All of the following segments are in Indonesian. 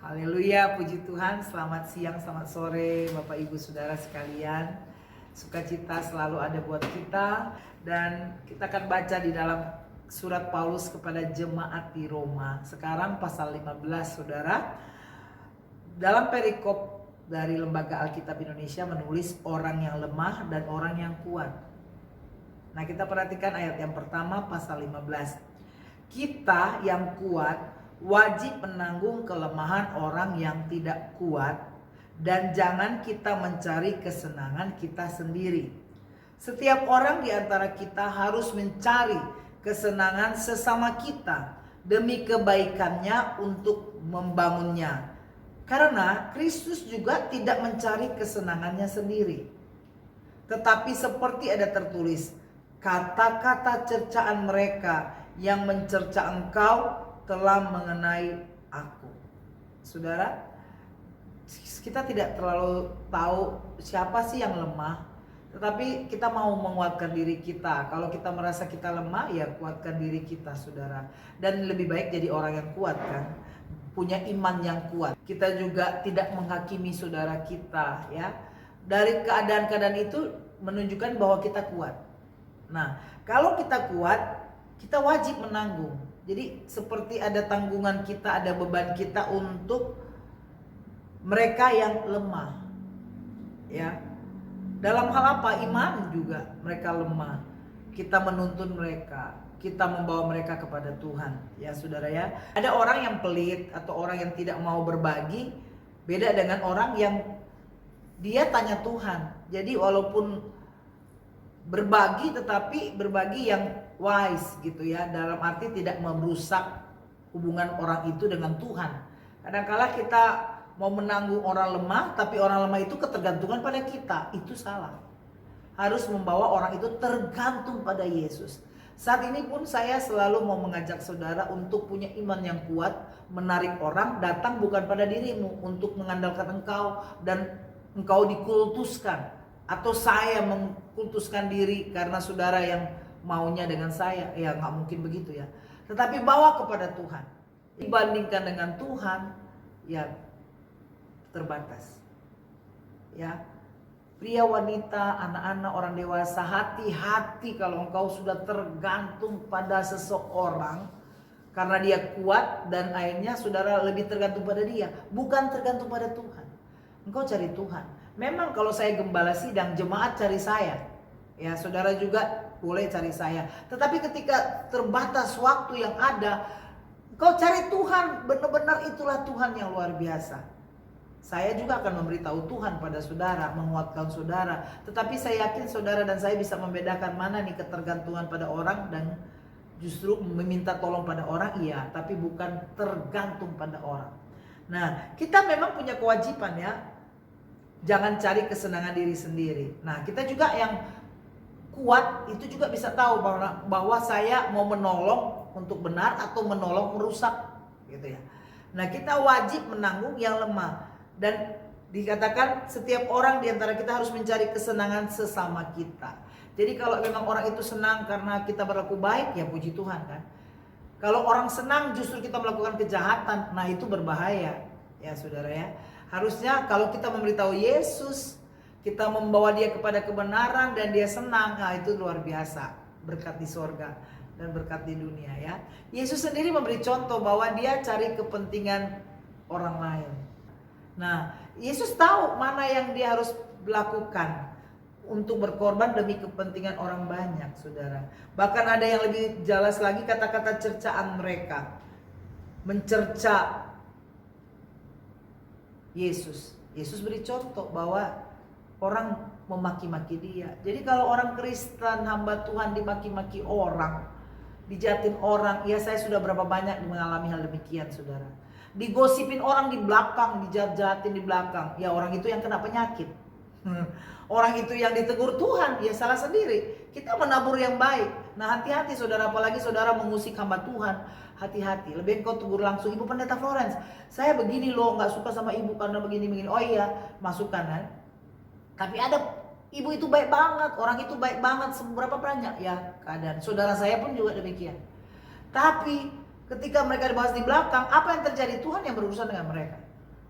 Haleluya, puji Tuhan. Selamat siang, selamat sore Bapak Ibu Saudara sekalian. Sukacita selalu ada buat kita. Dan kita akan baca di dalam surat Paulus kepada jemaat di Roma. Sekarang pasal 15 Saudara. Dalam perikop dari Lembaga Alkitab Indonesia menulis orang yang lemah dan orang yang kuat. Nah, kita perhatikan ayat yang pertama pasal 15. Kita yang kuat wajib menanggung kelemahan orang yang tidak kuat, dan jangan kita mencari kesenangan kita sendiri. Setiap orang di antara kita harus mencari kesenangan sesama kita demi kebaikannya untuk membangunnya. Karena Kristus juga tidak mencari kesenangannya sendiri. Tetapi seperti ada tertulis, kata-kata cercaan mereka yang mencerca engkau telah mengenai aku. Saudara, kita tidak terlalu tahu siapa sih yang lemah, tetapi kita mau menguatkan diri kita. Kalau kita merasa kita lemah, ya kuatkan diri kita, saudara. Dan lebih baik jadi orang yang kuat, kan? Punya iman yang kuat. Kita juga tidak menghakimi saudara kita, ya. Dari keadaan-keadaan itu menunjukkan bahwa kita kuat. Nah, kalau kita kuat, kita wajib menanggung. Jadi seperti ada tanggungan kita, ada beban kita untuk mereka yang lemah. Ya. Dalam hal apa? Iman juga mereka lemah. Kita menuntun mereka, kita membawa mereka kepada Tuhan. Ya, saudara ya. Ada orang yang pelit atau orang yang tidak mau berbagi, beda dengan orang yang dia tanya Tuhan. Jadi walaupun berbagi, tetapi berbagi yang wise gitu ya, dalam arti tidak merusak hubungan orang itu dengan Tuhan. Kadang-kala kita mau menanggung orang lemah, tapi orang lemah itu ketergantungan pada kita, itu salah. Harus membawa orang itu tergantung pada Yesus. Saat ini pun saya selalu mau mengajak saudara untuk punya iman yang kuat, menarik orang datang bukan pada dirimu untuk mengandalkan engkau dan engkau dikultuskan, atau saya mengkultuskan diri karena saudara yang maunya dengan saya. Ya nggak mungkin begitu ya. Tetapi bawa kepada Tuhan. Dibandingkan dengan Tuhan, ya terbatas. Ya, pria, wanita, anak-anak, orang dewasa, hati-hati kalau engkau sudah tergantung pada seseorang karena dia kuat, dan akhirnya saudara lebih tergantung pada dia, bukan tergantung pada Tuhan. Engkau cari Tuhan. Memang kalau saya gembala sidang, jemaat cari saya. Ya, saudara juga boleh cari saya. Tetapi ketika terbatas waktu yang ada, kau cari Tuhan, benar-benar itulah Tuhan yang luar biasa. Saya juga akan memberitahu Tuhan pada saudara, menguatkan saudara. Tetapi saya yakin saudara dan saya bisa membedakan mana nih ketergantungan pada orang dan justru meminta tolong pada orang, iya, tapi bukan tergantung pada orang. Nah, kita memang punya kewajiban ya, jangan cari kesenangan diri sendiri. Nah, kita juga yang kuat itu juga bisa tahu bahwa saya mau menolong untuk benar atau menolong merusak, gitu ya. Nah, kita wajib menanggung yang lemah, dan dikatakan setiap orang di antara kita harus mencari kesenangan sesama kita. Jadi kalau memang orang itu senang karena kita berlaku baik, ya puji Tuhan kan. Kalau orang senang justru kita melakukan kejahatan, nah itu berbahaya ya saudara ya. Harusnya kalau kita memberitahu Yesus, kita membawa dia kepada kebenaran dan dia senang, nah itu luar biasa, berkat di sorga dan berkat di dunia ya. Yesus sendiri memberi contoh bahwa dia cari kepentingan orang lain. Nah, Yesus tahu mana yang dia harus lakukan untuk berkorban demi kepentingan orang banyak, saudara. Bahkan ada yang lebih jelas lagi, kata-kata cercaan mereka mencerca Yesus. Yesus beri contoh bahwa orang memaki-maki dia. Jadi kalau orang Kristen, hamba Tuhan dimaki-maki orang, dijatin orang, ya saya sudah berapa banyak mengalami hal demikian, saudara. Digosipin orang di belakang, dijahat-jahatin di belakang, ya orang itu yang kena penyakit. Orang itu yang ditegur Tuhan, ya salah sendiri. Kita menabur yang baik. Nah, hati-hati saudara, apalagi saudara mengusik hamba Tuhan. Hati-hati, lebih engkau tegur langsung, Ibu Pendeta Florence, saya begini loh, gak suka sama ibu karena begini-begini. Oh iya, masukkan kan. Tapi ada ibu itu baik banget, orang itu baik banget, seberapa banyak ya keadaan. Saudara saya pun juga demikian. Tapi ketika mereka dibahas di belakang, apa yang terjadi? Tuhan yang berurusan dengan mereka.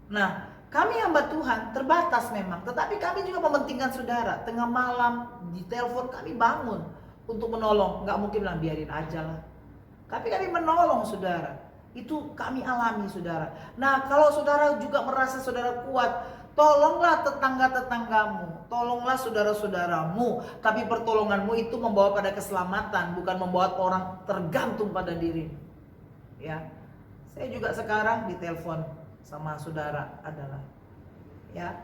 Nah, kami hamba Tuhan terbatas memang, tetapi kami juga mementingkan saudara. Tengah malam di telepon kami bangun untuk menolong. Nggak mungkin bilang biarin aja lah. Tapi kami menolong saudara. Itu kami alami saudara. Nah, kalau saudara juga merasa saudara kuat, tolonglah tetangga-tetanggamu, tolonglah saudara-saudaramu. Tapi pertolonganmu itu membawa pada keselamatan, bukan membuat orang tergantung pada diri. Ya, saya juga sekarang ditelepon sama saudara adalah, ya,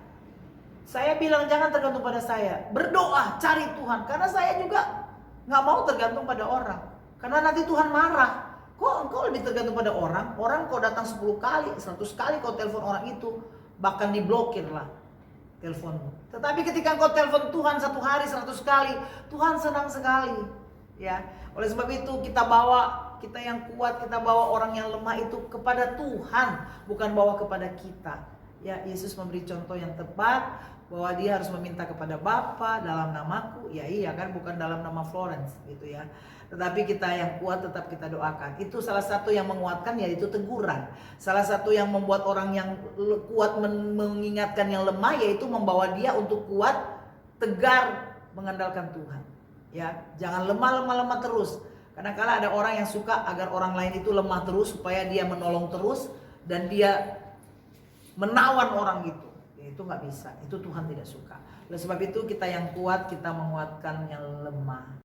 saya bilang jangan tergantung pada saya, berdoa cari Tuhan, karena saya juga nggak mau tergantung pada orang, karena nanti Tuhan marah. Kok engkau lebih tergantung pada orang? Orang kau datang 10 kali, 100 kali kau telepon orang itu, bahkan diblokir lah teleponmu. Tetapi ketika engkau telepon Tuhan 1 hari 100 kali, Tuhan senang sekali. Ya, oleh sebab itu kita bawa, kita yang kuat, kita bawa orang yang lemah itu kepada Tuhan, bukan bawa kepada kita. Ya, Yesus memberi contoh yang tepat bahwa dia harus meminta kepada Bapa dalam namaku. Ya iya kan, bukan dalam nama Florence gitu ya. Tetapi kita yang kuat tetap kita doakan. Itu salah satu yang menguatkan, yaitu teguran. Salah satu yang membuat orang yang kuat mengingatkan yang lemah, yaitu membawa dia untuk kuat, tegar, mengandalkan Tuhan. Ya, jangan lemah terus. Kadang-kadang ada orang yang suka agar orang lain itu lemah terus supaya dia menolong terus dan dia menawan orang itu. Ya, itu nggak bisa. Itu Tuhan tidak suka. Oleh sebab itu kita yang kuat, kita menguatkan yang lemah.